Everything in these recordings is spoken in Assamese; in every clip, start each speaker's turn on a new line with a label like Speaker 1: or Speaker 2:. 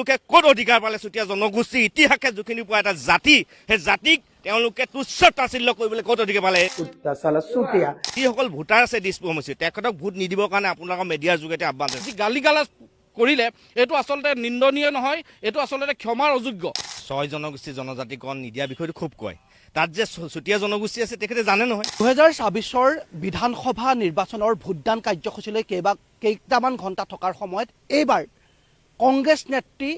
Speaker 1: তেওঁলোকে ক'ত অধিকাৰ পালে চুতীয়া জনগোষ্ঠী ইতিহাসে যিখিনি পোৱা এটা জাতি সেই জাতিক তেওঁলোকে তুচ্ছ তাচ্ছিল্য কৰিবলৈ ক'ত অধিকাৰ পালে যিসকল ভোটাৰ আছে দিছপুৰ সমষ্টিত তেখেতক ভোট নিদিবৰ কাৰণে আপোনালোকৰ মিডিয়াৰ যোগেদি আহ্বান জনাইছে।
Speaker 2: যি গালি গালাজ কৰিলে এইটো আচলতে নিন্দনীয় নহয়, এইটো আচলতে ক্ষমাৰ অযোগ্য।
Speaker 1: 6 জনগোষ্ঠী জনজাতিকৰণ নিদিয়া বিষয়টো খুব কয়, তাত যে চুতীয়া জনগোষ্ঠী আছে তেখেতে জানে নহয়।
Speaker 3: 2024 বিধানসভা নিৰ্বাচনৰ ভোটদান কাৰ্যসূচীলৈ কেইটামান ঘণ্টা থকাৰ সময়ত এইবাৰ কংগ্ৰেছ নেত্ৰী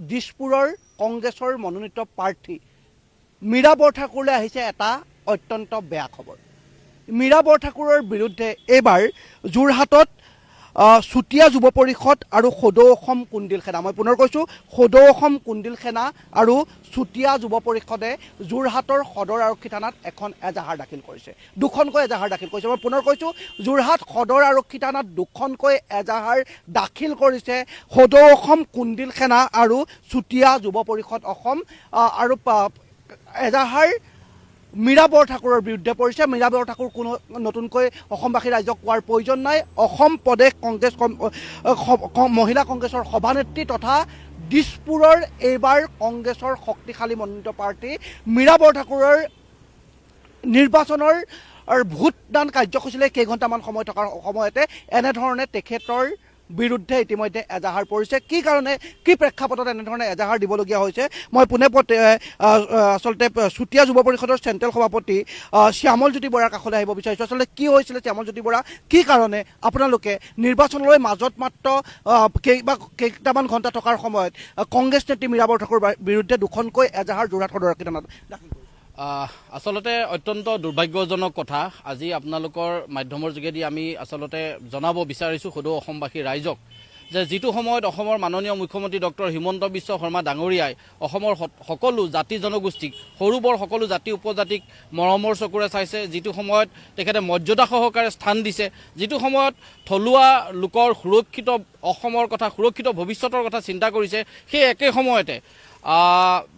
Speaker 3: দিছপুৰৰ কংগ্ৰেছৰ মনোনীত প্ৰাৰ্থী মীৰা বৰঠাকুৰলৈ আহিছে এটা অত্যন্ত বেয়া খবৰ। মীৰা বৰঠাকুৰৰ বিৰুদ্ধে এইবাৰ যোৰহাটত চুতীয়া যুৱ পৰিষদ আৰু সদৌ অসম কুণ্ডিল সেনা, মই পুনৰ কৈছোঁ সদৌ অসম কুণ্ডিল সেনা আৰু চুতীয়া যুৱ পৰিষদে যোৰহাটৰ সদৰ আৰক্ষী থানাত এখন এজাহাৰ দাখিল কৰিছে, দুখনকৈ এজাহাৰ দাখিল কৰিছে। মই পুনৰ কৈছোঁ যোৰহাট সদৰ আৰক্ষী থানাত দুখনকৈ এজাহাৰ দাখিল কৰিছে সদৌ অসম কুণ্ডিল সেনা আৰু চুতীয়া যুৱ পৰিষদ অসম, আৰু এজাহাৰ মীৰা বৰঠাকুৰৰ বিৰুদ্ধে পৰিছে। মীৰা বৰঠাকুৰ কোনো নতুনকৈ অসমবাসী ৰাইজক কোৱাৰ প্ৰয়োজন নাই। অসম প্ৰদেশ কংগ্ৰেছ মহিলা কংগ্ৰেছৰ সভানেত্ৰী তথা দিছপুৰৰ এইবাৰ কংগ্ৰেছৰ শক্তিশালী মনোনীত প্ৰাৰ্থী মীৰা বৰঠাকুৰৰ নিৰ্বাচনৰ ভোটদান কাৰ্যসূচীলৈ কেইঘণ্টামান সময় থকাৰ সময়তে এনেধৰণে তেখেতৰ বিৰুদ্ধে ইতিমধ্যে এজাহাৰ পৰিছে। কি কাৰণে, কি প্ৰেক্ষাপটত এনেধৰণে এজাহাৰ দিবলগীয়া হৈছে, মই পোনে আচলতে চুতীয়া যুৱ পৰিষদৰ চেণ্ট্ৰেল সভাপতি শ্যামল জ্যোতি বৰাৰ কাষলৈ আহিব বিচাৰিছোঁ। আচলতে কি হৈছিলে শ্যামল জ্যোতি বৰা, কি কাৰণে আপোনালোকে নিৰ্বাচনলৈ মাজত মাত্ৰ কেইটামান ঘণ্টা থকাৰ সময়ত কংগ্ৰেছ নেত্ৰী মীৰা বৰঠাকুৰৰ বিৰুদ্ধে দুখনকৈ এজাহাৰ যোৰহাট সদৰ আৰক্ষী থানাত দাখিল কৰিছে?
Speaker 2: আচলতে অত্যন্ত দুৰ্ভাগ্যজনক কথা। আজি আপোনালোকৰ মাধ্যমৰ যোগেদি আমি আচলতে জনাব বিচাৰিছোঁ সদৌ অসমবাসী ৰাইজক যে যিটো সময়ত অসমৰ মাননীয় মুখ্যমন্ত্ৰী ডক্টৰ হিমন্ত বিশ্ব শৰ্মা ডাঙৰীয়াই অসমৰ সকলো জাতি জনগোষ্ঠীক, সৰু বৰ সকলো জাতি উপজাতিক মৰমৰ চকুৰে চাইছে, যিটো সময়ত তেখেতে মৰ্যাদা সহকাৰে স্থান দিছে, যিটো সময়ত থলুৱা লোকৰ সুৰক্ষিত অসমৰ কথা, সুৰক্ষিত ভৱিষ্যতৰ কথা চিন্তা কৰিছে, সেই একে সময়তে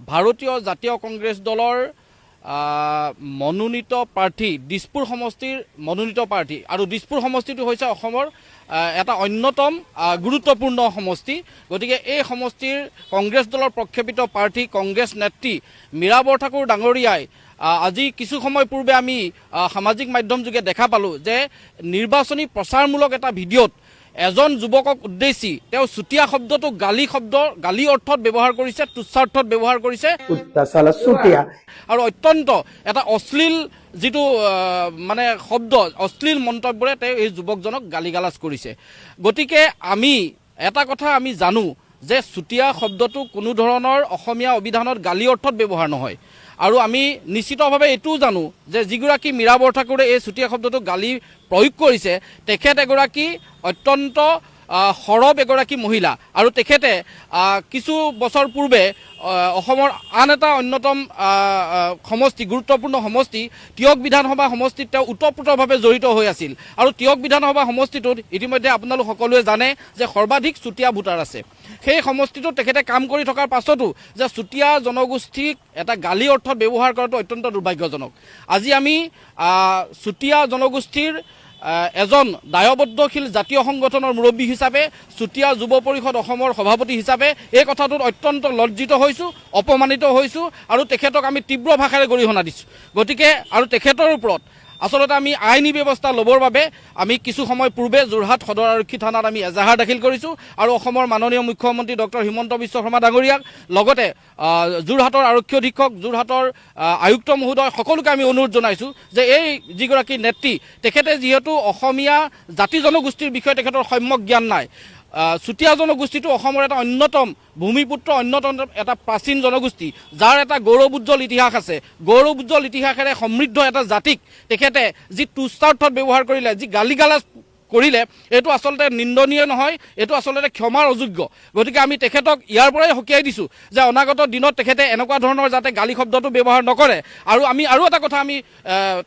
Speaker 2: ভাৰতীয় জাতীয় কংগ্ৰেছ দলৰ মনোনীত প্ৰাৰ্থী, দিছপুৰ সমষ্টিৰ মনোনীত প্ৰাৰ্থী, আৰু দিছপুৰ সমষ্টিটো হৈছে অসমৰ এটা অন্যতম গুৰুত্বপূৰ্ণ সমষ্টি। গতিকে এই সমষ্টিৰ কংগ্ৰেছ দলৰ প্ৰক্ষেপিত প্ৰাৰ্থী কংগ্ৰেছ নেত্ৰী মীৰা বৰঠাকুৰ ডাঙৰীয়াই আজি কিছু সময় পূৰ্বে আমি সামাজিক মাধ্যম যোগে দেখা পালোঁ যে নিৰ্বাচনী প্ৰচাৰমূলক এটা ভিডিঅ'ত এজন যুৱকক উদ্দেশ্যি তেওঁ চুতীয়া শব্দটো গালি অৰ্থত ব্যৱহাৰ কৰিছে, তুচ্ছাৰ্থত ব্যৱহাৰ কৰিছে, আৰু অত্যন্ত এটা অশ্লীল যিটো মানে শব্দ, অশ্লীল মন্তব্যৰে তেওঁ এই যুৱকজনক গালি গালাজ কৰিছে। গতিকে আমি এটা কথা আমি জানো যে চুতীয়া শব্দটো কোনো ধৰণৰ অসমীয়া অভিধানত গালি অৰ্থত ব্যৱহাৰ নহয়, আৰু আমি নিশ্চিতভাৱে এইটোও জানো যে যিগৰাকী মীৰা বৰঠাকুৰে এই চুতীয়া শব্দটো গালি প্ৰয়োগ কৰিছে তেখেত এগৰাকী অত্যন্ত সৰব এগৰাকী মহিলা, আৰু তেখেতে কিছু বছৰ পূৰ্বে অসমৰ আন এটা অন্যতম সমষ্টি, গুৰুত্বপূৰ্ণ সমষ্টি টিয়ক বিধানসভা সমষ্টিত তেওঁ ওতঃপ্ৰোতভাৱে জড়িত হৈ আছিল, আৰু টিয়ক বিধানসভা সমষ্টিটোত ইতিমধ্যে আপোনালোক সকলোৱে জানে যে সৰ্বাধিক চুতীয়া ভোটাৰ আছে। সেই সমষ্টিটোত তেখেতে কাম কৰি থকাৰ পাছতো যে চুতীয়া জনগোষ্ঠীক এটা গালি অৰ্থত ব্যৱহাৰ কৰাটো অত্যন্ত দুৰ্ভাগ্যজনক। আজি আমি চুতীয়া জনগোষ্ঠীৰ এজন দায়বদ্ধশীল জাতীয় সংগঠনৰ মুৰব্বী হিচাপে, চুতীয়া যুৱ পৰিষদ অসমৰ সভাপতি হিচাপে এই কথাটোত অত্যন্ত লজ্জিত হৈছোঁ, অপমানিত হৈছোঁ, আৰু তেখেতক আমি তীব্ৰ ভাষাৰে গৰিহণা দিছোঁ। গতিকে আৰু তেখেতৰ ওপৰত আচলতে আমি আইনী ব্যৱস্থা ল'বৰ বাবে আমি কিছু সময় পূৰ্বে যোৰহাট সদৰ আৰক্ষী থানাত আমি এজাহাৰ দাখিল কৰিছোঁ, আৰু অসমৰ মাননীয় মুখ্যমন্ত্ৰী ডক্টৰ হিমন্ত বিশ্ব শৰ্মা ডাঙৰীয়াক, লগতে যোৰহাটৰ আৰক্ষী অধীক্ষক, যোৰহাটৰ আয়ুক্ত মহোদয় সকলোকে আমি অনুৰোধ জনাইছোঁ যে এই যিগৰাকী নেত্ৰী তেখেতে যিহেতু অসমীয়া জাতি জনগোষ্ঠীৰ বিষয়ে তেখেতৰ সম্যক জ্ঞান নাই, চুতীয়া জনগোষ্ঠীটো অসমৰ এটা অন্যতম ভূমিপুত্ৰ, অন্যতম এটা প্ৰাচীন জনগোষ্ঠী যাৰ এটা গৌৰৱোজ্জ্বল ইতিহাস আছে, গৌৰৱোজ্জ্বল ইতিহাসেৰে সমৃদ্ধ এটা জাতিক তেখেতে যি তুচ্ছাৰ্থত ব্যৱহাৰ কৰিলে, যি গালি গালাজ কৰিলে, এইটো আচলতে নিন্দনীয় নহয়, এইটো আচলতে ক্ষমাৰ অযোগ্য। গতিকে আমি তেখেতক ইয়াৰ পৰাই সকীয়াই দিছোঁ যে অনাগত দিনত তেখেতে এনেকুৱা ধৰণৰ যাতে গালি শব্দটো ব্যৱহাৰ নকৰে, আৰু আমি আৰু এটা কথা আমি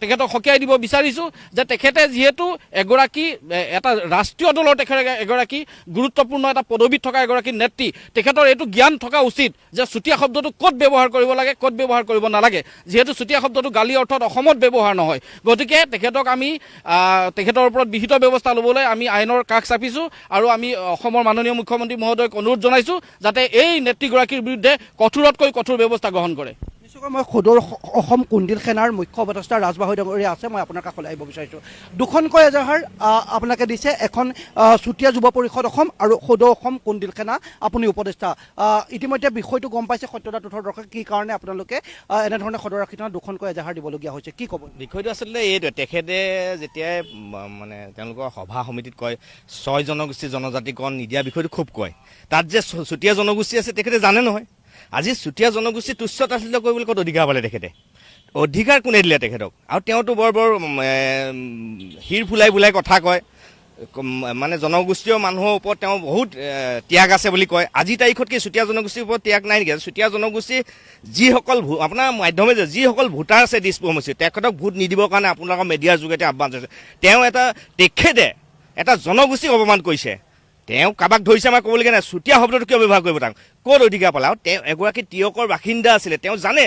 Speaker 2: তেখেতক সকীয়াই দিব বিচাৰিছোঁ যে তেখেতে যিহেতু এগৰাকী এটা ৰাষ্ট্ৰীয় দলৰ তেখেতে এগৰাকী গুৰুত্বপূৰ্ণ এটা পদবীত থকা এগৰাকী নেত্ৰী, তেখেতৰ এইটো জ্ঞান থকা উচিত যে চুতীয়া শব্দটো ক'ত ব্যৱহাৰ কৰিব লাগে, ক'ত ব্যৱহাৰ কৰিব নালাগে, যিহেতু চুতীয়া শব্দটো গালি অৰ্থত অসমত ব্যৱহাৰ নহয়। গতিকে তেখেতক আমি তেখেতৰ ওপৰত বিহিত ব্যৱস্থা ল'বলৈ আমি আইনৰ কাষ চাপিছোঁ আৰু আমি অসমৰ মাননীয় মুখ্যমন্ত্ৰী মহোদয়ক অনুৰোধ জনাইছোঁ যাতে এই নেত্ৰীগৰাকীৰ বিৰুদ্ধে কঠোৰতকৈ কঠোৰ ব্যৱস্থা গ্ৰহণ কৰে।
Speaker 3: নিশ্চয়কৈ মই সদৌ অসম কুণ্ডিল সেনাৰ মুখ্য উপদেষ্টা ৰাজবাহু ডাঙৰীয়া আছে, মই আপোনাৰ কাষলৈ আহিব বিচাৰিছোঁ। দুখনকৈ এজাহাৰ আপোনালোকে দিছে, এখন চুতীয়া যুৱ পৰিষদ অসম আৰু সদৌ অসম কুণ্ডিল সেনা আপুনি উপদেষ্টা। ইতিমধ্যে বিষয়টো গম পাইছে সত্যতা তথ্যৰ দৰকাৰ কি কাৰণে আপোনালোকে এনেধৰণে সদৌ ৰাখিথানত দুখনকৈ এজাহাৰ দিবলগীয়া হৈছে, কি ক'ব?
Speaker 1: বিষয়টো আচলতে এইটোৱে, তেখেতে যেতিয়াই মানে তেওঁলোকৰ সভা সমিতিত কয় 6 জনগোষ্ঠী জনজাতিকৰণ নিদিয়া বিষয়টো খুব কয়, তাত যে চুতীয়া জনগোষ্ঠী আছে তেখেতে জানে নহয়। আজি চুতীয়া জনগোষ্ঠী তুচ্ছ তাচ্ছিল্য কৰিবলৈ ক'ত অধিকাৰ পালে তেখেতে? অধিকাৰ কোনে দিলে তেখেতক? আৰু তেওঁতো বৰ শিৰ ফুলাই কথা কয়, মানে জনগোষ্ঠীয় মানুহৰ ওপৰত তেওঁ বহুত ত্যাগ আছে বুলি কয়। আজি তাৰিখত কি চুতীয়া জনগোষ্ঠীৰ ওপৰত ত্যাগ নাই নেকি? চুতীয়া জনগোষ্ঠী যিসকল আপোনাৰ মাধ্যমে যিসকল ভোটাৰ আছে দিছপুৰ সমষ্টিত, তেখেতক ভোট নিদিবৰ কাৰণে আপোনালোকৰ মিডিয়াৰ যোগেদি আহ্বান জনাইছে। তেওঁ তেখেতে এটা জনগোষ্ঠীক অপমান কৰিছে। তেওঁ কাৰোবাক ধৰিছে আমাৰ ক'বলগীয়া নাই, চুতীয়া শব্দটো কিয় ব্যৱহাৰ কৰিব তাক? ক'ত অধিকাৰ পালে? আৰু তেওঁ এগৰাকী তিয়কৰ বাসিন্দা আছিলে, তেওঁ জানে,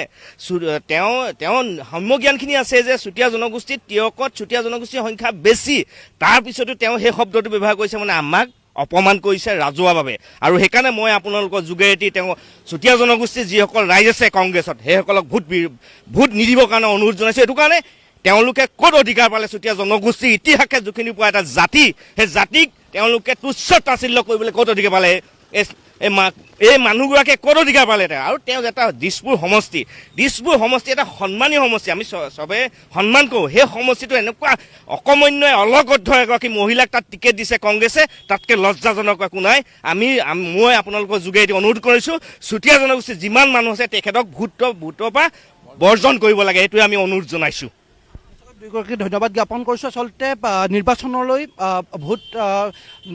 Speaker 1: তেওঁ সাম্যজ্ঞানখিনি আছে যে চুতীয়া জনগোষ্ঠীত তিয়কত চুতীয়া জনগোষ্ঠীৰ সংখ্যা বেছি, তাৰপিছতো তেওঁ সেই শব্দটো ব্যৱহাৰ কৰিছে, মানে আমাক অপমান কৰিছে ৰাজহুৱাভাৱে। আৰু সেইকাৰণে মই আপোনালোকৰ যোগেদি তেওঁ চুতীয়া জনগোষ্ঠীৰ যিসকল ৰাইজ আছে কংগ্ৰেছত, সেইসকলক ভোট নিদিবৰ কাৰণে অনুৰোধ জনাইছোঁ। এইটো কাৰণে তেওঁলোকে ক'ত অধিকাৰ পালে? চুতীয়া জনগোষ্ঠীৰ ইতিহাসে যিখিনি পোৱা এটা জাতি, সেই জাতিক তেওঁলোকে তুচ্ছ তাচ্ছিল্য কৰিবলৈ ক'ত অধিকাৰ পালে? এই মানুহগৰাকীয়ে ক'ত অধিকাৰ পালে? আৰু তেওঁ এটা দিছপুৰ সমষ্টি এটা সন্মানীয় সমষ্টি, আমি চবে সন্মান কৰোঁ। সেই সমষ্টিটো এনেকুৱা অকমন্য অলগদ্ধ এগৰাকী মহিলাক তাত টিকেট দিছে কংগ্ৰেছে, তাতকৈ লজ্জাজনক একো নাই। মই আপোনালোকৰ যোগেদি অনুৰোধ কৰিছোঁ, চুতীয়া জনগোষ্ঠীৰ যিমান মানুহ আছে তেখেতক ভোটৰ পৰা বৰ্জন কৰিব লাগে, এইটোৱে আমি অনুৰোধ জনাইছোঁ।
Speaker 3: দুয়োগৰাকীক ধন্যবাদ জ্ঞাপন কৰিছোঁ। আচলতে নিৰ্বাচনলৈ ভোট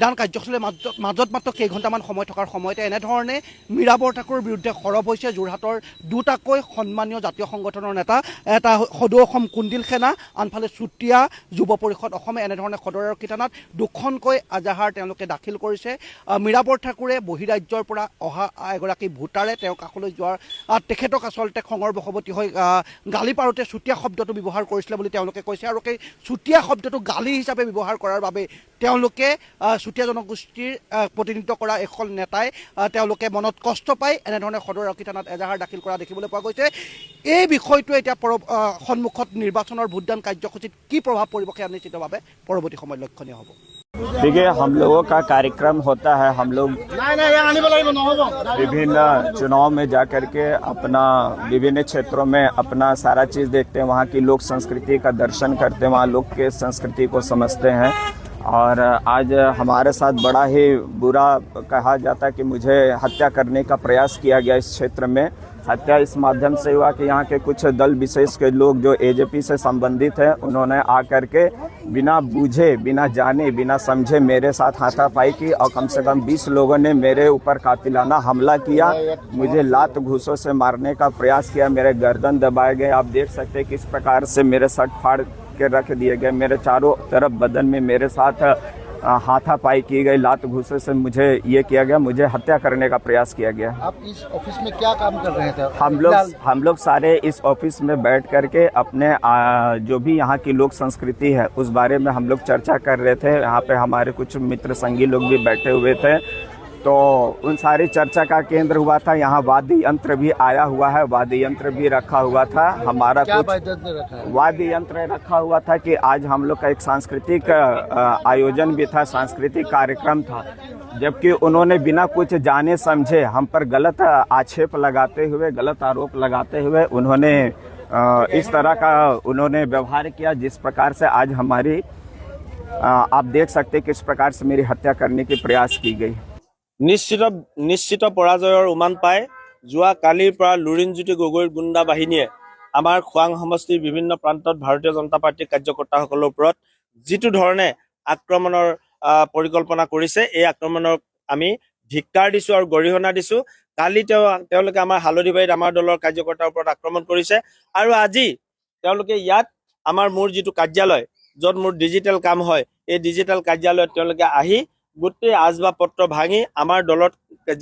Speaker 3: দান কাৰ্যসূচীৰ মাজত মাত্ৰ কেইঘণ্টামান সময় থকাৰ সময়তে এনেধৰণে মীৰা বৰঠাকুৰৰ বিৰুদ্ধে সৰব হৈছে যোৰহাটৰ দুটাকৈ সন্মানীয় জাতীয় সংগঠনৰ নেতা, এটা সদৌ অসম কুণ্ডিল সেনা, আনফালে চুতীয়া যুৱ পৰিষদ অসমে এনেধৰণে সদৰাৰক্ষী থানাত দুখনকৈ এজাহাৰ তেওঁলোকে দাখিল কৰিছে। মীৰা বৰঠাকুৰে বহিৰাজ্যৰ পৰা অহা এগৰাকী ভোটাৰে তেওঁৰ কাষলৈ যোৱাৰ তেখেতক আচলতে খঙৰ বশৱৰ্তী হৈ গালি পাৰোঁতে চুতীয়া শব্দটো ব্যৱহাৰ কৰিছিলে বুলি তেওঁলোকে কৈছে। আৰু সেই চুতীয়া শব্দটো গালি হিচাপে ব্যৱহাৰ কৰাৰ বাবে তেওঁলোকে চুতীয়া জনগোষ্ঠীৰ প্ৰতিনিধিত্ব কৰা এখন নেতাই তেওঁলোকে মনত কষ্ট পাই এনেধৰণে সদৰাৰক্ষী থানাত এজাহাৰ দাখিল কৰা দেখিবলৈ পোৱা গৈছে। এই বিষয়টোৱে এতিয়া সন্মুখত নিৰ্বাচনৰ ভোটদান কাৰ্যসূচীত কি প্ৰভাৱ পৰিব সেয়া নিশ্চিতভাৱে পৰৱৰ্তী সময়ত লক্ষণীয় হ'ব।
Speaker 4: देखिए, हम लोगों का कार्यक्रम होता है, हम लोग विभिन्न चुनाव में जाकर के अपना विभिन्न क्षेत्रों में अपना सारा चीज देखते हैं, वहाँ की लोक संस्कृति का दर्शन करते हैं, वहाँ लोग के संस्कृति को समझते हैं। और आज हमारे साथ बड़ा ही बुरा कहा जाता है कि मुझे हत्या करने का प्रयास किया गया इस क्षेत्र में। हत्या इस माध्यम से हुआ कि यहाँ के कुछ दल विशेष के लोग जो एजेपी से संबंधित हैं, उन्होंने आकर के बिना बूझे, बिना जाने, बिना समझे मेरे साथ हाथापाई की और कम से कम 20 लोगों ने मेरे ऊपर कातिलाना हमला किया, मुझे लात घूसों से मारने का प्रयास किया, मेरे गर्दन दबाए गए। आप देख सकते हैं किस प्रकार से मेरे सट फाड़ के रख दिए गए, मेरे चारों तरफ बदन में मेरे साथ हाथापाई की गई, लात घूसे से मुझे ये किया गया, मुझे हत्या करने का प्रयास किया गया।
Speaker 5: आप इस ऑफिस में क्या काम कर रहे थे?
Speaker 4: हम लोग सारे इस ऑफिस में बैठ करके अपने जो भी यहाँ की लोक संस्कृति है उस बारे में हम लोग चर्चा कर रहे थे। यहाँ पे हमारे कुछ मित्र संगी लोग भी बैठे हुए थे, तो उन सारी चर्चा का केंद्र हुआ था। यहाँ वाद्य यंत्र भी आया हुआ है, वाद्य यंत्र भी रखा हुआ था। हमारा कुछ वाद्य यंत्र रखा हुआ था कि आज हम लोग का एक सांस्कृतिक आयोजन भी था, सांस्कृतिक कार्यक्रम था, जबकि उन्होंने बिना कुछ जाने समझे हम पर गलत आक्षेप लगाते हुए, गलत आरोप लगाते हुए उन्होंने इस तरह का उन्होंने व्यवहार किया, जिस प्रकार से आज हमारी आप देख सकते किस प्रकार से मेरी हत्या करने की प्रयास की गई।
Speaker 6: নিশ্চিত পৰাজয়ৰ উমান পাই যোৱা কালিৰ পৰা লুৰিণজ্যোতি গগৈৰ গুণ্ডা বাহিনীয়ে আমাৰ খোৱাং সমষ্টিৰ বিভিন্ন প্ৰান্তত ভাৰতীয় জনতা পাৰ্টীৰ কাৰ্যকৰ্তাসকলৰ ওপৰত যিটো ধৰণে আক্ৰমণৰ পৰিকল্পনা কৰিছে, এই আক্ৰমণক আমি ধিক্কাৰ দিছোঁ আৰু গৰিহণা দিছোঁ। কালি তেওঁলোকে আমাৰ হালধিবাৰীত আমাৰ দলৰ কাৰ্যকৰ্তাৰ ওপৰত আক্ৰমণ কৰিছে আৰু আজি তেওঁলোকে ইয়াত মোৰ যিটো কাৰ্যালয়, য'ত মোৰ ডিজিটেল কাম হয়, এই ডিজিটেল কাৰ্যালয়ত তেওঁলোকে আহি গোটেই আচবাব পত্ৰ ভাঙি আমাৰ দলত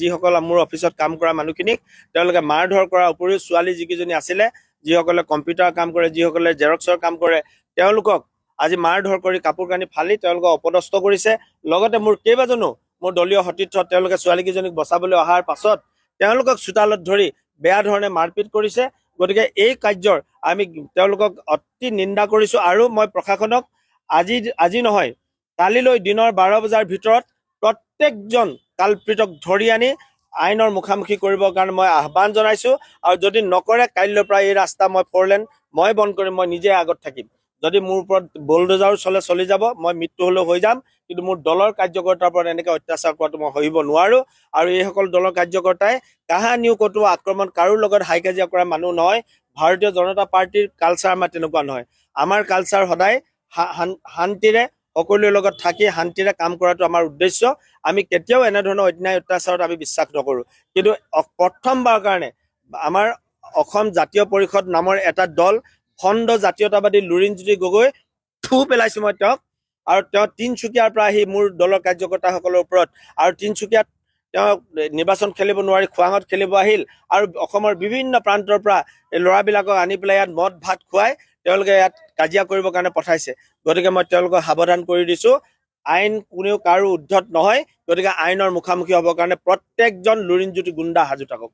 Speaker 6: যিসকল মোৰ অফিচত কাম কৰা মানুহখিনিক তেওঁলোকে মাৰধৰ কৰাৰ উপৰিও ছোৱালী যিকেইজনী আছিলে, যিসকলে কম্পিউটাৰ কাম কৰে, যিসকলে জেৰক্সৰ কাম কৰে, তেওঁলোকক আজি মাৰ ধৰ কৰি কাপোৰ কানি ফালি তেওঁলোকক অপদস্থ কৰিছে। লগতে মোৰ কেইবাজনো মোৰ দলীয় সতীৰ্থ তেওঁলোকে ছোৱালীকেইজনীক বচাবলৈ অহাৰ পাছত তেওঁলোকক চোতালত ধৰি বেয়া ধৰণে মাৰপিট কৰিছে। গতিকে এই কাৰ্যৰ আমি তেওঁলোকক অতি নিন্দা কৰিছো আৰু মই প্ৰশাসনক আজি নহয় কালিলৈ দিনৰ 12 বজাৰ ভিতৰত প্ৰত্যেকজন কালপ্ৰিতক ধৰি আনি আইনৰ মুখামুখি কৰিবৰ কাৰণে মই আহ্বান জনাইছো। আৰু যদি নকৰে কাইলৈৰ পৰা এই ৰাস্তা মই 4 লেন মই বন্ধ কৰিম, মই নিজে আগত থাকিম। যদি মোৰ ওপৰত বুলডোজাৰো চলি যাব, মই মৃত্যু হলেও হৈ যাম, কিন্তু মোৰ দলৰ কাৰ্যকৰ্তাৰ ওপৰত এনেকৈ অত্যাচাৰ কৰাটো মই সহিব নোৱাৰো। আৰু এইসকল দলৰ কাৰ্যকৰ্তাই কাহানিও ক'তো আক্ৰমণ কাৰো লগত হাই কাজিয়া কৰা মানুহ নহয়। ভাৰতীয় জনতা পাৰ্টিৰ কালচাৰ আমাৰ তেনেকুৱা নহয়। আমাৰ কালচাৰ সদায় শান্তিৰে সকলোৰে লগত থাকি শান্তিৰে কাম কৰাটো আমাৰ উদ্দেশ্য। আমি কেতিয়াও এনেধৰণৰ অন্যায় অত্যাচাৰত আমি বিশ্বাস নকৰো। কিন্তু প্ৰথমবাৰৰ কাৰণে আমাৰ অসম জাতীয় পৰিষদ নামৰ এটা দল খণ্ড জাতীয়তাবাদী লুৰিণজ্যোতি গগৈ থু পেলাইছো মই তেওঁক। আৰু তেওঁ তিনচুকীয়াৰ পৰা আহি মোৰ দলৰ কাৰ্যকৰ্তাসকলৰ ওপৰত আৰু তিনচুকীয়াত তেওঁ নিৰ্বাচন খেলিব নোৱাৰি খোৱাঙত খেলিব আহিল আৰু অসমৰ বিভিন্ন প্ৰান্তৰ পৰা এই ল'ৰাবিলাকক আনি পেলাই ইয়াত মদ ভাত খুৱাই তেওঁলোকে ইয়াত কাজিয়া কৰিবৰ কাৰণে পঠাইছে। গতিকে মই তেওঁলোকক সাৱধান কৰি দিছো, আইন কোনেও কাৰো উদ্ধত নহয়। গতিকে আইনৰ মুখামুখি হ'বৰ কাৰণে প্ৰত্যেকজন লুৰিণজ্যোতি গুণ্ডা সাজু থাকক।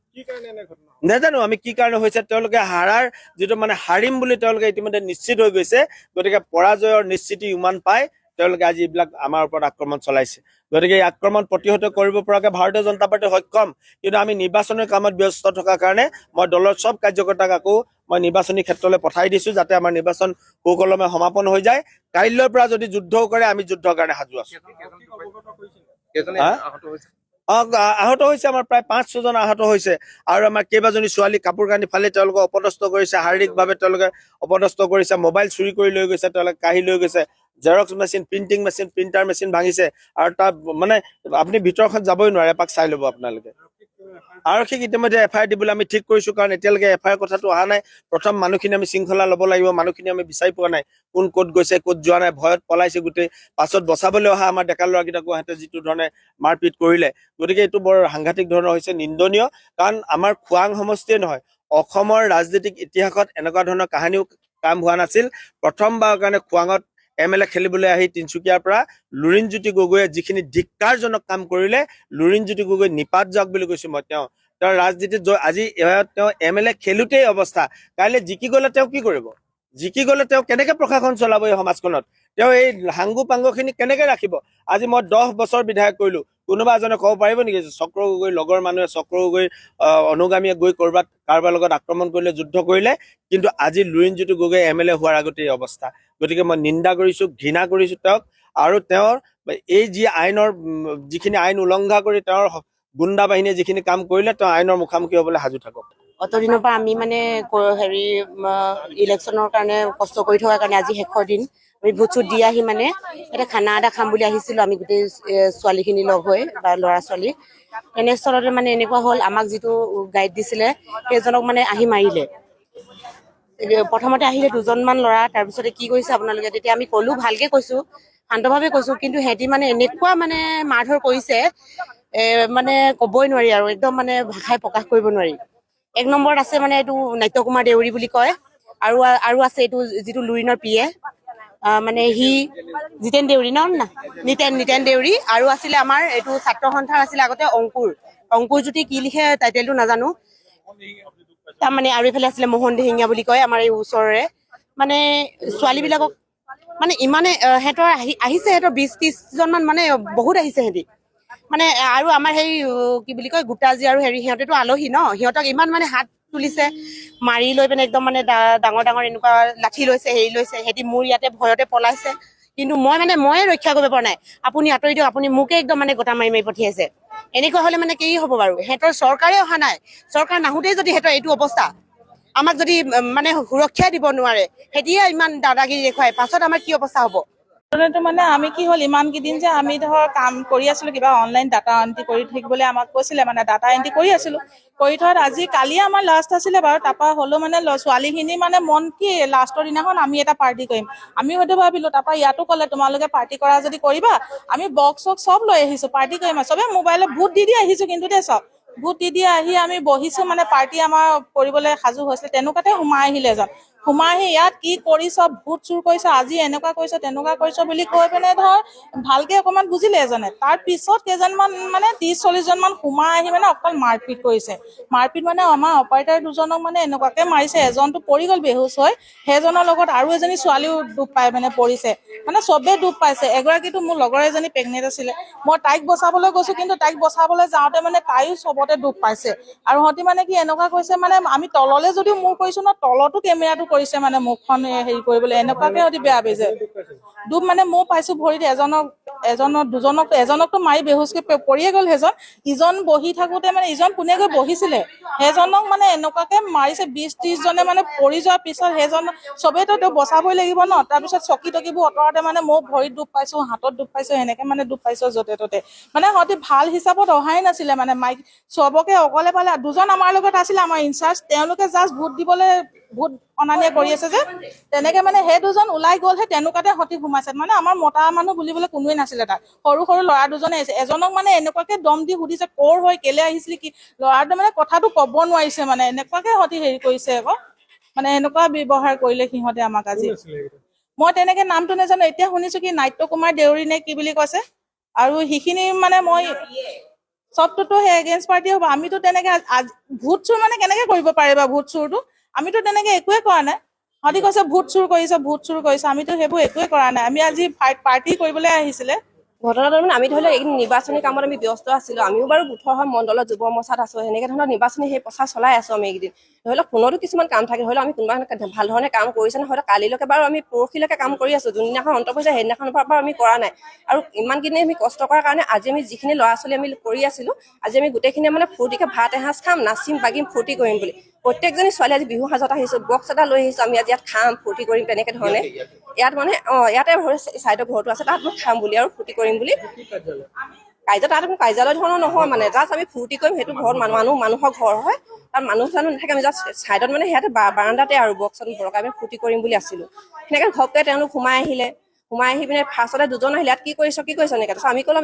Speaker 6: নাজানো আমি কি কাৰণে হৈছে, তেওঁলোকে হাৰাৰ যিটো হাৰিম বুলি তেওঁলোকে ইতিমধ্যে নিশ্চিত হৈ গৈছে। গতিকে পৰাজয়ৰ নিশ্চিতি ইমান পাই তেওঁলোকে আজি এইবিলাক আমাৰ ওপৰত আক্ৰমণ চলাইছে। গতিকে এই আক্ৰমণ প্ৰতিহত কৰিব পৰাকে ভাৰতীয় জনতা পাৰ্টি সক্ষম, কিন্তু আমি নিৰ্বাচনী কামত ব্যস্ত থকাৰ কাৰণে মই দলৰ সব কাৰ্যকৰ্তাক আকৌ মই নিৰ্বাচনী ক্ষেত্ৰলৈ পঠাই দিছো, যাতে আমাৰ নিৰ্বাচন সুকলমে সমাপন হৈ যায়। কাইলৈৰ পৰা যদি যুদ্ধও কৰে আমি যুদ্ধৰ কাৰণে সাজু আছো। আহত হৈছে আমাৰ প্ৰায় 5-6 জন আহত হৈছে। আৰু আমাৰ কেইবাজনী ছোৱালী কাপোৰ কানি ফালি তেওঁলোকক অপদস্থ কৰিছে, শাৰীৰিকভাৱে তেওঁলোকে অপদস্থ কৰিছে, মোবাইল চুৰি কৰি লৈ গৈছে, তেওঁলোকে কাঢ়ি লৈ গৈছে, Xerox machine, printing machine, printer machine ভাঙিছে। আৰু তাত আপুনি ভিতৰখন যাবই নোৱাৰে, এপাক চাই ল'ব আপোনালোকে। আৰক্ষীক ইতিমধ্যে FIR দিবলৈ আমি ঠিক কৰিছো, কাৰণ এতিয়ালৈকে FIR কথাটো অহা নাই। প্ৰথম মানুহখিনি আমি শৃংখলা ল'ব লাগিব, মানুহখিনি আমি বিচাৰি পোৱা নাই, কোন ক'ত গৈছে ক'ত যোৱা নাই, ভয়ত পলাইছে গোটেই। পাছত বচাবলৈ অহা আমাৰ ডেকা ল'ৰাকেইটাকো সিহঁতে যিটো ধৰণে মাৰপিট কৰিলে, গতিকে এইটো বৰ সাংঘাতিক ধৰণৰ হৈছে, নিন্দনীয়। কাৰণ আমাৰ খোৱাং সমষ্টিয়ে নহয়, অসমৰ ৰাজনৈতিক ইতিহাসত এনেকুৱা ধৰণৰ কাহিনীও কাম হোৱা নাছিল। প্ৰথমবাৰৰ কাৰণে খোৱাঙত MLA খেলিবলৈ আহি তিনচুকীয়াৰ পৰা লুৰিণজ্যোতি গগৈয়ে যিখিনি ধিক্কাৰজনক কাম কৰিলে, লুৰিণজ্যোতি গগৈ নিপাত যাওক বুলি কৈছো মই। তেওঁৰ ৰাজনীতিত আজি তেওঁ MLA খেলোতেই অৱস্থা, কাইলৈ জিকি গলে তেওঁ কি কৰিব? জিকি গলে তেওঁ কেনেকে প্ৰশাসন চলাব এই সমাজখনত? তেওঁ এই হাংগু পাংগুখিনি কেনেকে ৰাখিব? আজি মই 10 বছৰ বিধায়ক কৰিলো, কোনোবা এজনে ক'ব পাৰিব নেকি চক্ৰ গগৈ লগৰ মানুহে চক্ৰ গগৈ অনুগামীয়ে গৈ কাৰোবাৰ লগত আক্ৰমণ কৰিলে, যুদ্ধ কৰিলে, কিন্তু আজি লুৰিণজ্যোতি গগৈ MLA হোৱাৰ আগতে এই অৱস্থা। গতিকে মই নিন্দা কৰিছো, ঘৃণা কৰিছো তেওঁক। আৰু তেওঁৰ এই যি আইনৰ যিখিনি আইন উলংঘা কৰি তেওঁৰ গুণ্ডা বাহিনীয়ে যিখিনি কাম কৰিলে, তেওঁ আইনৰ মুখামুখি হ'বলৈ সাজু থাকক।
Speaker 7: অতদিনৰ পৰা আমি ইলেকশ্যনৰ কাৰণে কষ্ট কৰি থকাৰ কাৰণে আজি শেষৰ দিন। আমি ভোট চুট দি আহি এটা খানা এটা খাম বুলি আহিছিলো, আমি গোটেই ছোৱালীখিনি লগ হৈ বা ল'ৰা ছোৱালী। তেনেস্থলতে এনেকুৱা হ'ল, আমাক যিটো গাইড দিছিলে সেইজনক আহি মাৰিলে। প্ৰথমতে আহিলে 2জনমান ল'ৰা, তাৰপিছতে কি কৰিছে আপোনালোকে? তেতিয়া আমি ক'লো, ভালকে কৈছো, শান্তভাৱে কৈছো, কিন্তু সিহঁতি এনেকুৱা মাৰধৰ কৰিছে, ক'বই নোৱাৰি আৰু, একদম ভাষাই প্ৰকাশ কৰিব নোৱাৰি। 1 নম্বৰত আছে এইটো নাট্যকুমাৰ দেউৰী বুলি কয়, আৰু আছে এইটো যিটো লুৰিণৰ PA, সি জিতেন দেউৰী নিতেন দেউৰী। আৰু আছিলে আমাৰ এইটো ছাত্ৰ সন্থাৰ আছিলে আগতে অংকুৰ জ্যোতি, কি লিখে টাইটেলটো নাজানো। আৰু এইফালে আছিলে মোহন দিহিঙীয়া বুলি কয়, আমাৰ এই ওচৰৰে। ছোৱালীবিলাকক ইমানে সিহঁতৰ আহিছে, সিহঁতৰ 20-30 জনমান বহুত আহিছে সিহঁতি। আৰু আমাৰ সেই কি বুলি কয় গোটাজী আৰু সিহঁতেতো আলহী ন, সিহঁতক ইমান হাত তুলিছে, মাৰি লৈ পিনে একদম ডাঙৰ ডাঙৰ এনেকুৱা লাঠি লৈছে, হেৰি লৈছে। সিহঁতি মোৰ ইয়াতে ভয়তে পলাইছে, কিন্তু ময়ে ৰক্ষা কৰিব পৰা নাই। আপুনি আঁতৰি দিয়ক, আপুনি মোকে একদম গোটা মাৰি পঠিয়াইছে। এনেকুৱা হলে কি হ'ব বাৰু? সিহঁতৰ চৰকাৰে অহা নাই, চৰকাৰ নাহোতেই যদি সিহঁতৰ এইটো অৱস্থা, আমাক যদি সুৰক্ষা দিব নোৱাৰে, সেটিয়ে ইমান দাদাগিৰি দেখুৱাই, পাছত আমাৰ কি অৱস্থা হ'ব?
Speaker 8: আমি কি হ'ল, ইমান কেইদিন যে আমি কাম কৰি আছিলো, কিবা অনলাইন ডাটা এণ্ট্ৰি কৰি থাকিবলৈ আমাক কৈছিলে, ডাটা এণ্ট্ৰি কৰি আছিলো। কৰি থোৱাত কালি আমাৰ লাষ্ট আছিলে বাৰু। তাৰপৰা হ'লেও ছোৱালীখিনি মন কি, লাষ্টৰ দিনাখন আমি এটা পাৰ্টি কৰিম, আমি হয়তো ভাবিলো। তাৰপৰা ইয়াতো ক'লে, তোমালোকে পাৰ্টি কৰা যদি কৰিবা, আমি বক্স চক্স চব লৈ আহিছো, পাৰ্টি কৰিম। চবে মোবাইলত ভোট দি আহিছো, কিন্তু চব ভোট দি আহি আমি বহিছো, পাৰ্টি আমাৰ কৰিবলৈ সাজু হৈছিলে। তেনেকুৱাতে সোমাই আহিলে এজন, সোমাই আহি ইয়াত কি কৰিছ, ভোট চুৰ কৰিছ, আজি এনেকুৱা কৰিছ তেনেকুৱা কৰিছ বুলি কৈ পিনে ধৰ ভালকে অকণমান বুজিলে এজনে। তাৰ পিছত কেইজনমান মানে 30-40জন মান সোমাই আহি মানে অকল মাৰপিট কৰিছে। মাৰপিট মানে আমাৰ অপাৰেটাৰ দুজনক মানে এনেকুৱাকে মাৰিছে, এজনটো পৰি গ'ল বেহুচ হৈ, সেইজনৰ লগত আৰু এজনী ছোৱালীও ডুব পাই মানে পৰিছে, মানে চবেই ডুব পাইছে। এগৰাকীটো মোৰ লগৰ এজনী প্ৰেগনেণ্ট আছিলে, মই তাইক বচাবলৈ গৈছো, কিন্তু তাইক বচাবলৈ যাওঁতে মানে তাইও চবতে ডুব পাইছে। আৰু সিহঁতি মানে কি এনেকুৱা কৈছে, মানে আমি তললৈ যদিও মূৰ কৰিছো ন, তলতো কেমেৰাটো কৰিছে মানে মুখখন হেৰি কৰিবলৈ, এনেকুৱাকে সিহঁতি বেয়া পাইছে। ডুব মানে মই পাইছো ভৰিত, এজনকতো মাৰি বেহুচকে পৰিয়ে গ'ল। সেইজন ইজন বহি থাকোতে মানে ইজন কোনে গৈ বহিছিলে, সেইজনক মানে এনেকুৱাকে মাৰিছে। 20-30জনে মানে পৰি যোৱাৰ পিছত সেইজন চবেইতো তেওঁ বচাবই লাগিব ন। তাৰপিছত চকী টকীবোৰ আঁতৰাতে মানে মই ভৰিত ডুব পাইছো, হাতত ডুব পাইছো, সেনেকে মানে ডুব পাইছো য'তে ত'তে। মানে সিহঁতি ভাল হিচাপত অহাই নাছিলে, মানে মাইক চবকে অকলে পালে। দুজন আমাৰ লগত আছিলে, আমাৰ ইনচাৰ্জ, তেওঁলোকে জাষ্ট ভোট দিবলৈ ভোট অনা-নিয়া কৰি আছে যে, তেনেকে মানে সেই দুজন ওলাই গ'লহে, তেনেকুৱাতে সতি সোমাইছে। মানে আমাৰ মতা মানুহ বুলিবলৈ কোনোৱে নাছিলে তাত, সৰু সৰু ল'ৰা দুজনে আহিছে। এজনক মানে এনেকুৱাকে দম দি সুধিছে কৰ হৈ, কেলে আহিছিলি কি, ল'ৰাটোৱে মানে কথাটো ক'ব নোৱাৰিছে, মানে এনেকুৱাকে সতি হেৰি কৰিছে আকৌ, মানে এনেকুৱা ব্যৱহাৰ কৰিলে সিহঁতে আমাক আজি। মই তেনেকে নামটো নাজানো, এতিয়া শুনিছো কি নাট্য কুমাৰ দেউৰী নে কি বুলি কৈছে। আৰু সেইখিনি মানে মই চবটোতো সেই এগেইনষ্ট পাৰ্টি হ'ব। আমিতো তেনেকে ভোট চুৰ মানে কেনেকে কৰিব পাৰিবা ভোট চুৰটো, আমিতো তেনেকে একোৱে কৰা নাই। সিহঁতি কৈছে ভোট চুৰ কৰিছে, ভোট চুৰ কৰিছে, আমিতো সেইবোৰ একোৱে কৰা নাই। আমি আজি পাৰ্টি কৰিবলৈ আহিছিলে।
Speaker 9: ঘটনাটো মানে আমি ধৰি লওক এই নিৰ্বাচনী কামত আমি ব্যস্ত আছিলো। আমিও বাৰু বুথৰ হয় মণ্ডলত যুৱ মৰ্চাত আছো, সেনেকে ধৰণৰ নিৰ্বাচনী সেই প্ৰচাৰ চলাই আছো আমি এইকেইদিন। ধৰি লওক ফোনতো কিছুমান কাম থাকে, ধৰি লওক আমি কোনোবা ভাল ধৰণে কাম কৰিছে নহয়, হয়তো কালিলৈকে বাৰু আমি পৰহিলৈকে কাম কৰি আছো, যোনদিনাখন অন্ত পৰিছে সেইদিনাখনৰ পৰা বাৰু আমি কৰা নাই। আৰু ইমানখিনি আমি কষ্ট কৰাৰ কাৰণে আজি আমি যিখিনি ল'ৰা ছোৱালী আমি কৰি আছিলো, আজি আমি গোটেইখিনিয়ে মানে ফূৰ্তিকে ভাত এসাঁজ খাম, নাচিম বাগিম, ফূৰ্তি কৰিম বুলি। প্ৰত্যেকজনী ছোৱালী আজি বিহু সাজত আহিছো, বক্স এটা লৈ আহিছো, আমি আজি ইয়াত খাম, ফূৰ্তি কৰিম, তেনেকে ধৰণে। ইয়াত মানে ইয়াতে চাইডৰ ঘৰটো আছে, তাত মই খাম বুলি আৰু ফূৰ্তি কৰিম বুলি। তাত কাৰ্যালয় ধৰণৰ নহয়, মানে জাষ্ট আমি ফূৰ্তি কৰিম, সেইটো ঘৰত মানুহৰ ঘৰ হয়, তাত মানুহ চানুহ নাথাকে। আমি জাষ্ট চাইডত মানে সিহঁতে বাৰাণ্ডাতে আৰু বক্সত ভৰকাই আমি ফূৰ্তি কৰিম বুলি আছিলো। সেনেকে ঘপকে তেওঁলোক সোমাই আহি পিনে ফাৰ্ষ্টতে দুজন আহিলে, ইয়াত কি কৰিছ এনেকে। তাৰপিছত আমি ক'লো,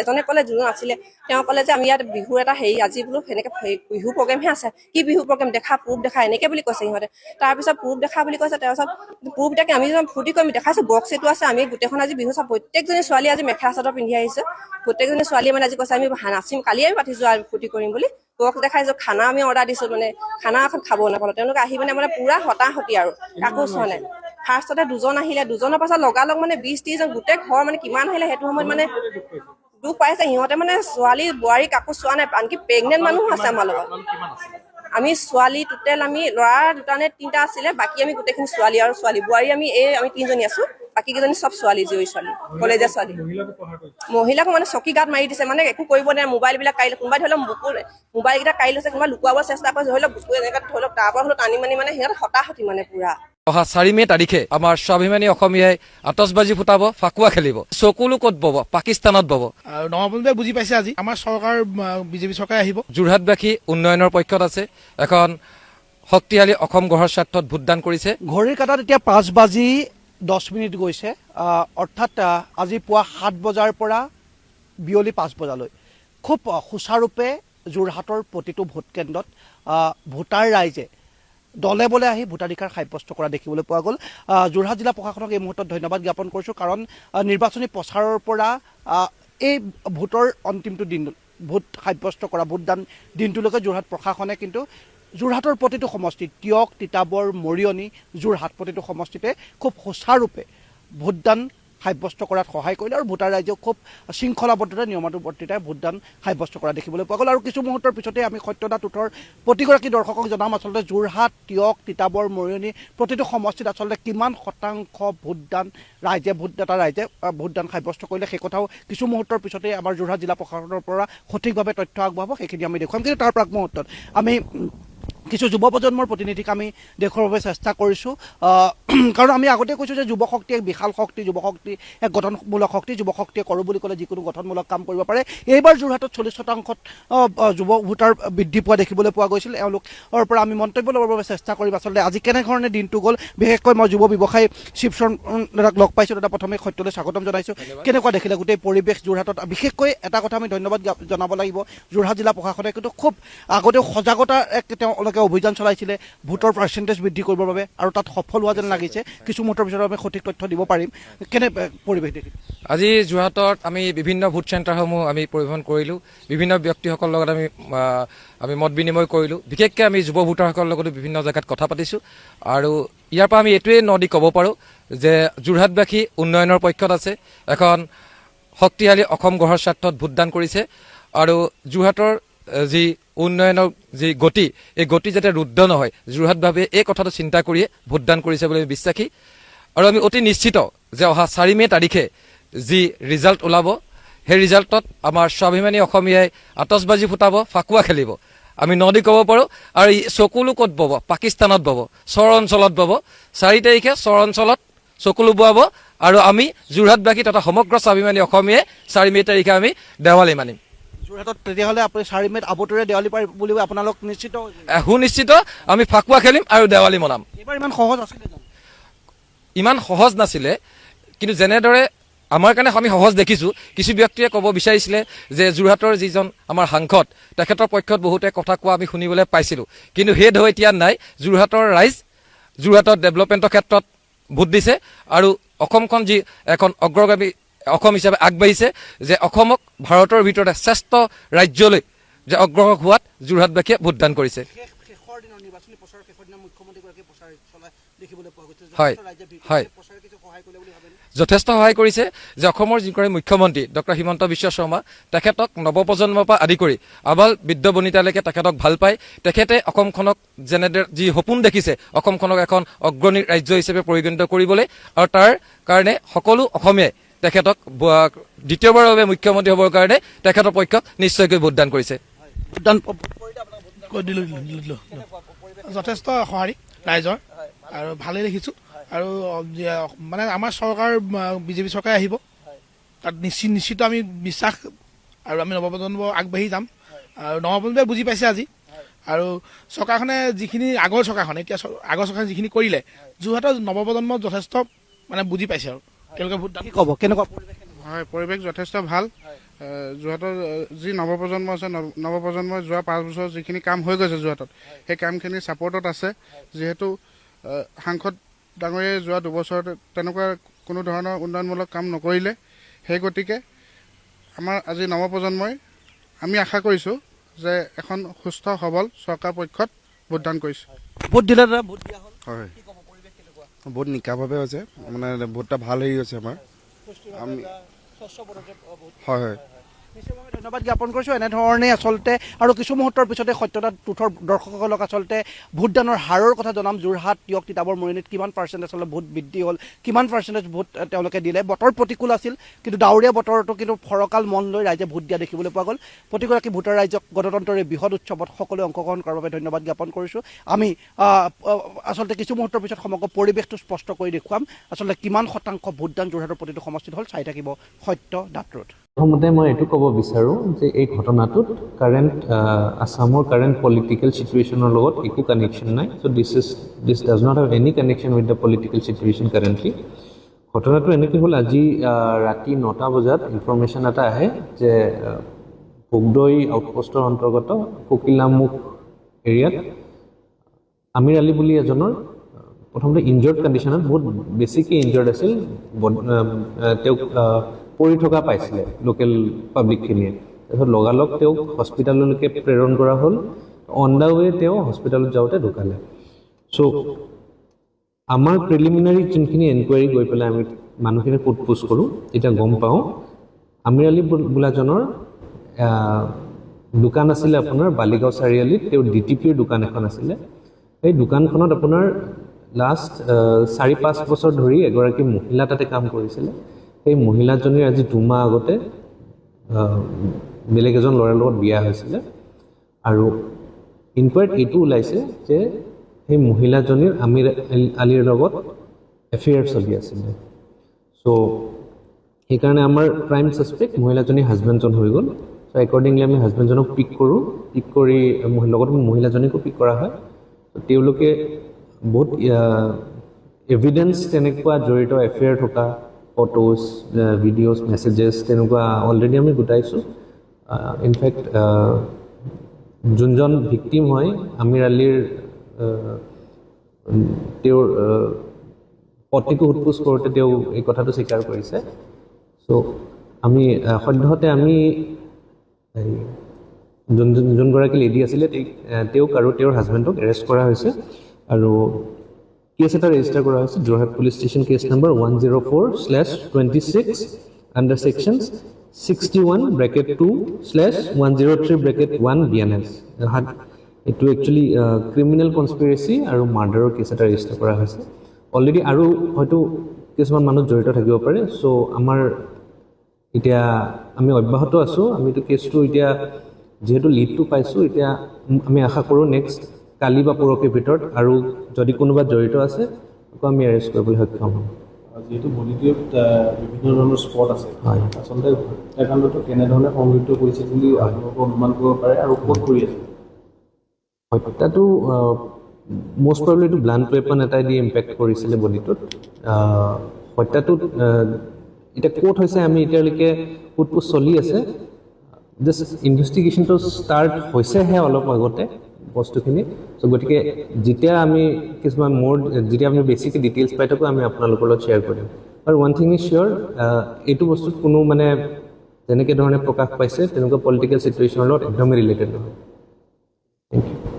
Speaker 9: এজনে ক'লে, দুজন আছিলে, তেওঁ ক'লে যে আমি ইয়াত বিহুৰ এটা হেৰি আজি বোলো সেনেকে বিহু প্ৰগ্ৰেমহে আছে। কি বিহু প্ৰগ্ৰেম দেখা, প্ৰুফ দেখা, এনেকে বুলি কৈছে সিহঁতে। তাৰপিছত প্ৰুফ দেখা বুলি কৈছে, তাৰপিছত প্ৰুফ দেখে আমি যেন ফূৰ্তি কৰিম দেখাইছো, বক্স এইটো আছে, আমি গোটেইখন আজি বিহু চাম। প্ৰত্যেকজনী ছোৱালী আজি মেখেলা চাদৰ পিন্ধি আহিছে, প্ৰত্যেকজনী ছোৱালীয়ে মানে আজি কৈছে আমি নাচিম, কালিয়ে আমি পাতিছো আৰু ফূৰ্তি কৰিম বুলি। বক্স দেখাইছো, খানা আমি অৰ্ডাৰ দিছো, মানে খানা এখন খাব নাপালো। তেওঁলোকে আহি মানে পুৰা হতাহতি আৰু কাকো চোৱা নাই। ফাৰ্ষ্টতে দুজন আহিলে, দুজনৰ পাছত লগালগ মানে 20-30জন গোটেই ঘৰ মানে কিমান আহিলে সেইটো সময়ত মানে দুখ পাইছে সিহঁতে। মানে ছোৱালী বোৱাৰী কাকো চোৱা নাই, আনকি প্ৰেগনেণ্ট মানুহো আছে আমাৰ লগত। আমি ছোৱালী টোটেল আমি ল'ৰা 2টা নে 3টা আছিলে, বাকী আমি গোটেইখিনি ছোৱালী আৰু ছোৱালী বোৱাৰী আমি আমি 3জনী আছো, বাকী কেইজনী চব ছোৱালী, জীয়ৰী ছোৱালী, কলেজীয়া ছোৱালী। মহিলাকো মানে চকী গাত মাৰি দিছে, মানে একো কৰিব নোৱাৰে। মোবাইল বিলাক কাঢ়ি, কোনোবাই ধৰি লওক মোবাইল কেইটা কাঢ়ি লৈছে, কোনোবাই লুকুৱাব চেষ্টা কৰিছে, ধৰি লওক বুকু এনেকৈ ধৰি লওক তাৰ পৰা হ'লেও টানি মানি মানে সিহঁত হতাহতি মানে পুৰা।
Speaker 10: অহা 4 মে তাৰিখে আমাৰ স্বাভিমানী অসমীয়াই আতচবাজি ফুটাব, ফাকুৱা খেলিব, চকুলো ক'ত বব, পাকিস্তানত বব।
Speaker 5: নৱপ্ৰজন্মই বুজি পাইছে আজি আমাৰ চৰকাৰ, বিজেপি চৰকাৰ আহিব।
Speaker 10: যোৰহাটবাসী উন্নয়নৰ পক্ষত আছে, এখন শক্তিশালী অসম গঢ়াৰ স্বাৰ্থত ভোটদান কৰিছে।
Speaker 3: ঘড়ীৰ কাটাত এতিয়া 5:10 গৈছে, অৰ্থাৎ আজি পুৱা 7 বজাৰ পৰা বিয়লি 5 বজালৈ খুব সুচাৰুৰূপে যোৰহাটৰ প্ৰতিটো ভোট কেন্দ্ৰত ভোটাৰ ৰাইজে দলে বলে আহি ভোটাধিকাৰ সাব্যস্ত কৰা দেখিবলৈ পোৱা গ'ল। যোৰহাট জিলা প্ৰশাসনক এই মুহূৰ্তত ধন্যবাদ জ্ঞাপন কৰিছোঁ, কাৰণ নিৰ্বাচনী প্ৰচাৰৰ পৰা এই ভোটৰ অন্তিমটো দিন, ভোট সাব্যস্ত কৰা ভোটদান দিনটোলৈকে যোৰহাট প্ৰশাসনে কিন্তু যোৰহাটৰ প্ৰতিটো সমষ্টিত, টিয়ক, তিতাবৰ, মৰিয়নি, যোৰহাট প্ৰতিটো সমষ্টিতে খুব সুচাৰুৰূপে ভোটদান সাব্যস্ত কৰাত সহায় কৰিলে আৰু ভোটাৰ ৰাইজেও খুব শৃংখলাবদ্ধতা, নিয়মানুবৰ্তিতাই ভোটদান সাব্যস্ত কৰা দেখিবলৈ পোৱা গ'ল। আৰু কিছু মুহূৰ্তৰ পিছতে আমি সত্যদা তুঠৰ প্ৰতিগৰাকী দৰ্শকক জনাম আচলতে যোৰহাট, টিয়ক, তিতাবৰ, মৰিয়নি প্ৰতিটো সমষ্টিত আচলতে কিমান শতাংশ ভোটদান ভোটদাতা ৰাইজে ভোটদান সাব্যস্ত কৰিলে, সেই কথাও কিছু মুহূৰ্তৰ পিছতে আমাৰ যোৰহাট জিলা প্ৰশাসনৰ পৰা সঠিকভাৱে তথ্য আগবঢ়াব, সেইখিনি আমি দেখুৱাম। কিন্তু তাৰ প্ৰাক মুহূৰ্তত আমি কিছু যুৱ প্ৰজন্মৰ প্ৰতিনিধিক আমি দেখুৱাৰ বাবে চেষ্টা কৰিছোঁ, কাৰণ আমি আগতে কৈছোঁ যে যুৱ শক্তি এক বিশাল শক্তি, যুৱ শক্তি এক গঠনমূলক শক্তি, যুৱ শক্তিয়ে কৰোঁ বুলি ক'লে যিকোনো গঠনমূলক কাম কৰিব পাৰে। এইবাৰ যোৰহাটত 40% যুৱ ভোটাৰ বৃদ্ধি পোৱা দেখিবলৈ পোৱা গৈছিল। এওঁলোকৰ পৰা আমি মন্তব্য ল'বৰ বাবে চেষ্টা কৰিম আচলতে আজি কেনেধৰণে দিনটো গ'ল। বিশেষকৈ মই যুৱ ব্যৱসায়ী শিৱশৰণ দাদাক লগ পাইছোঁ, দাদা প্ৰথমে সত্যলৈ স্বাগতম জনাইছোঁ। কেনেকুৱা দেখিলে গোটেই পৰিৱেশ যোৰহাটত? বিশেষকৈ এটা কথা আমি ধন্যবাদ জনাব লাগিব, যোৰহাট জিলা প্ৰশাসনে কিন্তু খুব আগতেও সজাগতা তেওঁলোকে অভিযান চলাইছিলে ভোটৰ পাৰ্চেণ্টেজ বৃদ্ধি কৰিবৰ বাবে আৰু তাত সফল হোৱা যেন লাগিছে কিছু মুহূৰ্তৰ পিছত আমি সঠিক তথ্য দিব পাৰিম কেনে পৰিৱেশ দেখি
Speaker 10: আজি যোৰহাটত আমি বিভিন্ন ভোট চেণ্টাৰসমূহ আমি পৰিভ্ৰমণ কৰিলোঁ বিভিন্ন ব্যক্তিসকলৰ লগত আমি মত বিনিময় কৰিলোঁ বিশেষকৈ আমি যুৱ ভোটাৰসকলৰ লগতো বিভিন্ন জেগাত কথা পাতিছোঁ আৰু ইয়াৰ পৰা আমি এইটোৱে নদি ক'ব পাৰোঁ যে যোৰহাটবাসী উন্নয়নৰ পক্ষত আছে এখন শক্তিশালী অসম গঢ়াৰ স্বাৰ্থত ভোটদান কৰিছে আৰু যোৰহাটৰ যি উন্নয়নৰ যি গতি এই গতি যাতে ৰুদ্ধ নহয় যোৰহাটভাৱে এই কথাটো চিন্তা কৰিয়ে ভোটদান কৰিছে বুলি আমি বিশ্বাসী আৰু আমি অতি নিশ্চিত যে অহা 4 মে' তাৰিখে যি ৰিজাল্ট ওলাব সেই ৰিজাল্টত আমাৰ স্বাভিমানী অসমীয়াই আতচবাজি ফুটাব ফাকুৱা খেলিব আমি নদী ক'ব পাৰোঁ আৰু চকুলো ক'ত বব পাকিস্তানত বব চৰ অঞ্চলত বব 4 তাৰিখে চৰ অঞ্চলত চকুলো বোৱাব আৰু আমি যোৰহাটবাসী তথা সমগ্ৰ স্বাভিমানী অসমীয়াই 4 মে' তাৰিখে আমি দেৱালী মানিম
Speaker 3: যোৰহাটত তেতিয়াহ'লে আপুনি 4 মে'ত আবতৰে দেৱালী পাৰিব বুলি আপোনালোক নিশ্চিত
Speaker 10: সুনিশ্চিত আমি ফাকুৱা খেলিম আৰু দেৱালী মনাম
Speaker 3: এইবাৰ ইমান সহজ আছিলে জানো
Speaker 10: ইমান সহজ নাছিলে কিন্তু যেনেদৰে আমাৰ কাৰণে আমি সহজ দেখিছোঁ কিছু ব্যক্তিয়ে ক'ব বিচাৰিছিলে যে যোৰহাটৰ যিজন আমাৰ সাংসদ তেখেতৰ পক্ষত বহুতে কথা কোৱা আমি শুনিবলৈ পাইছিলোঁ কিন্তু সেই ঢৌ এতিয়া নাই যোৰহাটৰ ৰাইজ যোৰহাটৰ ডেভেলপমেণ্টৰ ক্ষেত্ৰত ভোট দিছে আৰু অসমখন যি এখন অগ্ৰগামী অসম হিচাপে আগবাঢ়িছে যে অসমক ভাৰতৰ ভিতৰতে শ্ৰেষ্ঠ ৰাজ্যলৈ যে অগ্ৰসৰ হোৱাত যোৰহাটবাসীয়ে ভোটদান কৰিছে
Speaker 3: শেষৰ দিনৰ নিৰ্বাচনী প্ৰচাৰ শেষৰ দিনা মুখ্যমন্ত্ৰীগৰাকীয়ে প্ৰচাৰ চলাই দেখিবলৈ পোৱা গৈছে
Speaker 10: হয় হয়
Speaker 3: প্ৰচাৰ কিছু সহায় কৰিলে বুলি ভাবেনে
Speaker 10: যথেষ্ট সহায় কৰিছে যে অসমৰ যিগৰাকী মুখ্যমন্ত্ৰী ডক্টৰ হিমন্ত বিশ্ব শৰ্মা তেখেতক নৱপ্ৰজন্মৰ পৰা আদি কৰি আবাল বৃদ্ধ বনিতালৈকে তেখেতক ভাল পায় তেখেতে অসমখনক যেনেদৰে যি সপোন দেখিছে অসমখনক এখন অগ্ৰণী ৰাজ্য হিচাপে পৰিগণিত কৰিবলৈ আৰু তাৰ কাৰণে সকলো অসমীয়াই তেখেতক দ্বিতীয়বাৰৰ বাবে মুখ্যমন্ত্ৰী হ'বৰ কাৰণে তেখেতৰ পক্ষক নিশ্চয়কৈ ভোটদান কৰিছে
Speaker 3: ভোটদান
Speaker 5: যথেষ্ট সঁহাৰি ৰাইজৰ আৰু ভালেই দেখিছোঁ আৰু মানে আমাৰ চৰকাৰ বিজেপি চৰকাৰে আহিব তাত নিশ্চিত আমি বিশ্বাস আৰু আমি নৱপ্ৰজন্ম আগবাঢ়ি যাম আৰু নৱপ্ৰজন্মই বুজি পাইছে আজি আৰু চৰকাৰখনে যিখিনি আগৰ চৰকাৰখনে এতিয়া আগৰ চৰকাৰে যিখিনি কৰিলে যোৰহাটৰ নৱপ্ৰজন্ম যথেষ্ট মানে বুজি পাইছে আৰু তেওঁলোকে ভোটদান
Speaker 3: ক'ব কেনেকুৱা
Speaker 11: হয় পৰিৱেশ যথেষ্ট ভাল যোৰহাটৰ যি নৱপ্ৰজন্ম আছে নৱপ্ৰজন্মই যোৱা 5 বছৰ যিখিনি কাম হৈ গৈছে যোৰহাটত সেই কামখিনি ছাপৰ্টত আছে যিহেতু সাংসদ ডাঙৰীয়াই যোৱা 2 বছৰত তেনেকুৱা কোনো ধৰণৰ উন্নয়নমূলক কাম নকৰিলে সেই গতিকে আমাৰ আজি নৱপ্ৰজন্মই আমি আশা কৰিছোঁ যে এখন সুস্থ সবল চৰকাৰ পক্ষত ভোটদান কৰিছে
Speaker 3: ভোট দিলে ভোট দিয়া হ'ল
Speaker 11: হয় বহুত নিকাভাৱে হৈছে মানে ভোটটা ভাল হৈ গৈছে আমাৰ আমি হয় হয়
Speaker 3: ধন্যবাদ জ্ঞাপন কৰিছোঁ এনেধৰণে আচলতে আৰু কিছু মুহূৰ্তৰ পিছতে সত্যতা তুঠৰ দৰ্শকসকলক আচলতে ভোটদানৰ হাৰৰ কথা জনাম যোৰহাট টিয়ক তিতাবৰ মৰিয়নিত কিমান পাৰ্চেণ্ট আচলতে ভোট বৃদ্ধি হ'ল কিমান পাৰ্চেণ্টেজ ভোট তেওঁলোকে দিলে বতৰ প্ৰতিকূল আছিল কিন্তু ডাৱৰীয়া বতৰটো কিন্তু ফৰকাল মন লৈ ৰাইজে ভোট দিয়া দেখিবলৈ পোৱা গ'ল প্ৰতিগৰাকী ভোটাৰ ৰাইজক গণতন্ত্ৰৰ এই বৃহৎ উৎসৱত সকলোৱে অংশগ্ৰহণ কৰাৰ বাবে ধন্যবাদ জ্ঞাপন কৰিছোঁ আমি আচলতে কিছু মুহূৰ্তৰ পিছত সমগ্ৰ পৰিৱেশটো স্পষ্ট কৰি দেখুৱাম আচলতে কিমান শতাংশ ভোটদান যোৰহাটৰ প্ৰতিটো সমষ্টিত হ'ল চাই থাকিব সত্য ডাকৰোড
Speaker 12: প্ৰথমতে মই এইটো ক'ব বিচাৰোঁ যে এই ঘটনাটোত আছামৰ কাৰেণ্ট পলিটিকেল চিটুৱেশ্যনৰ লগত একো কানেকশ্যন নাই so' this does not have any connection with the political situation currently ঘটনাটো এনেকৈ হ'ল আজি ৰাতি 9টা বজাত ইনফৰ্মেশ্যন এটা আহে যে ভোগদৈ আউটপোষ্টৰ অন্তৰ্গত ককিলামুখ এৰিয়াত আমিৰ আলী বুলি এজনৰ প্ৰথমতে ইনজৰ্ড কণ্ডিশ্যনত বহুত বেছিকৈ ইনজৰ্ড আছিল তেওঁক পৰি থকা পাইছিলে লোকেল পাব্লিকখিনিয়ে তাৰপিছত লগালগ তেওঁক হস্পিটেললৈকে প্ৰেৰণ কৰা হ'ল অন দ্য ৱে তেওঁ হস্পিটেলত যাওঁতে ঢুকালে চ' আমাৰ প্ৰিলিমিনাৰী যোনখিনি এনকুৱাৰী গৈ পেলাই আমি মানুহখিনি সোধ-পোছ কৰোঁ তেতিয়া গম পাওঁ আমিৰ আলী বোলাজনৰ দোকান আছিলে আপোনাৰ বালিগাঁও চাৰিআলিত তেওঁৰ DTPৰ দোকান এখন আছিলে সেই দোকানখনত আপোনাৰ লাষ্ট 4-5 বছৰ ধৰি এগৰাকী মহিলা তাতে কাম কৰিছিলে সেই মহিলাজনীৰ আজি 2 মাহ আগতে বেলেগ এজন ল'ৰাৰ লগত বিয়া হৈছিলে আৰু ইনকুৱাৰীত এইটো ওলাইছে যে সেই মহিলাজনীৰ আমিৰ আলীৰ লগত এফেয়াৰ চলি আছিলে চ' সেইকাৰণে আমাৰ প্ৰাইম ছাছপেক্ট মহিলাজনীৰ হাজবেণ্ডজন হৈ গ'ল চ' একৰ্ডিংলি আমি হাজবেণ্ডজনক পিক কৰি লগত মহিলাজনীকো পিক কৰা হয় তেওঁলোকে বহুত এভিডেঞ্চ তেনেকুৱা জড়িত এফেয়াৰ থকা ফটোজ ভিডিঅ'জ মেছেজেছ তেনেকুৱা অলৰেডি আমি গোটাইছোঁ ইনফেক্ট যোনজন ভিক্টিম হয় আমিৰ আলীৰ তেওঁৰ পত্নীকো সোধপোছ কৰোঁতে তেওঁ এই কথাটো স্বীকাৰ কৰিছে। চ' আমি সদ্যহতে আমি যোনগৰাকী লেডি আছিলে তেওঁক আৰু তেওঁৰ হাজবেণ্ডক এৰেষ্ট কৰা হৈছে আৰু কেছ এটা ৰেজিষ্টাৰ কৰা হৈছে Jorhat police station case number 104/26 under section 61(2/103(1) BNS। এইটো একচুৱেলি ক্ৰিমিনেল কনস্পিৰেচি আৰু মাৰ্ডাৰৰ কেছ এটা ৰেজিষ্টাৰ কৰা হৈছে। অলৰেডি আৰু হয়তো কিছুমান মানুহ জড়িত থাকিব পাৰে। চ' আমাৰ এতিয়া আমি অব্যাহত আছোঁ। আমিতো কেছটো এতিয়া যিহেতু লিডটো পাইছোঁ, এতিয়া আমি আশা কৰোঁ নেক্সট কালি বা পৰহিৰ ভিতৰত আৰু যদি কোনোবা জড়িত আছে আকৌ আমি এৰেষ্ট কৰিবলৈ সক্ষম হ'ম।
Speaker 13: যিহেতু বলিটোত বিভিন্ন ধৰণৰ স্পট আছে,
Speaker 12: হয়,
Speaker 13: আচলতে হত্যাকাণ্ডটো কেনেধৰণে সংঘটিত কৰিছে বুলি আপোনালোকে অনুমান কৰিব পাৰে আৰু ক'ত কৰি আছে?
Speaker 12: হত্যাটো মষ্ট প্ৰবেবলি এইটো ব্লাণ্ট ৱেপন এটাই দি ইম্পেক্ট কৰিছিলে বডিটোত। হত্যাটোত এতিয়া ক'ত হৈছে আমি এতিয়ালৈকে সোধপোছ চলি আছে। জাষ্ট ইনভেষ্টিগেশ্যনটো ষ্টাৰ্ট হৈছেহে অলপ আগতে বস্তুখিনি। চ' গতিকে যেতিয়া আমি কিছুমান যেতিয়া আমি বেছিকৈ ডিটেইলছ পাই থাকোঁ আমি আপোনালোকৰ লগত শ্বেয়াৰ কৰিম। আৰু ওৱান থিং ইজ চিয়'ৰ, এইটো বস্তুত কোনো মানে যেনেকৈ ধৰণে প্ৰকাশ পাইছে তেনেকুৱা পলিটিকেল চিটুৱেশ্যনৰ লগত একদমেই ৰিলেটেড নহয়। Thank U.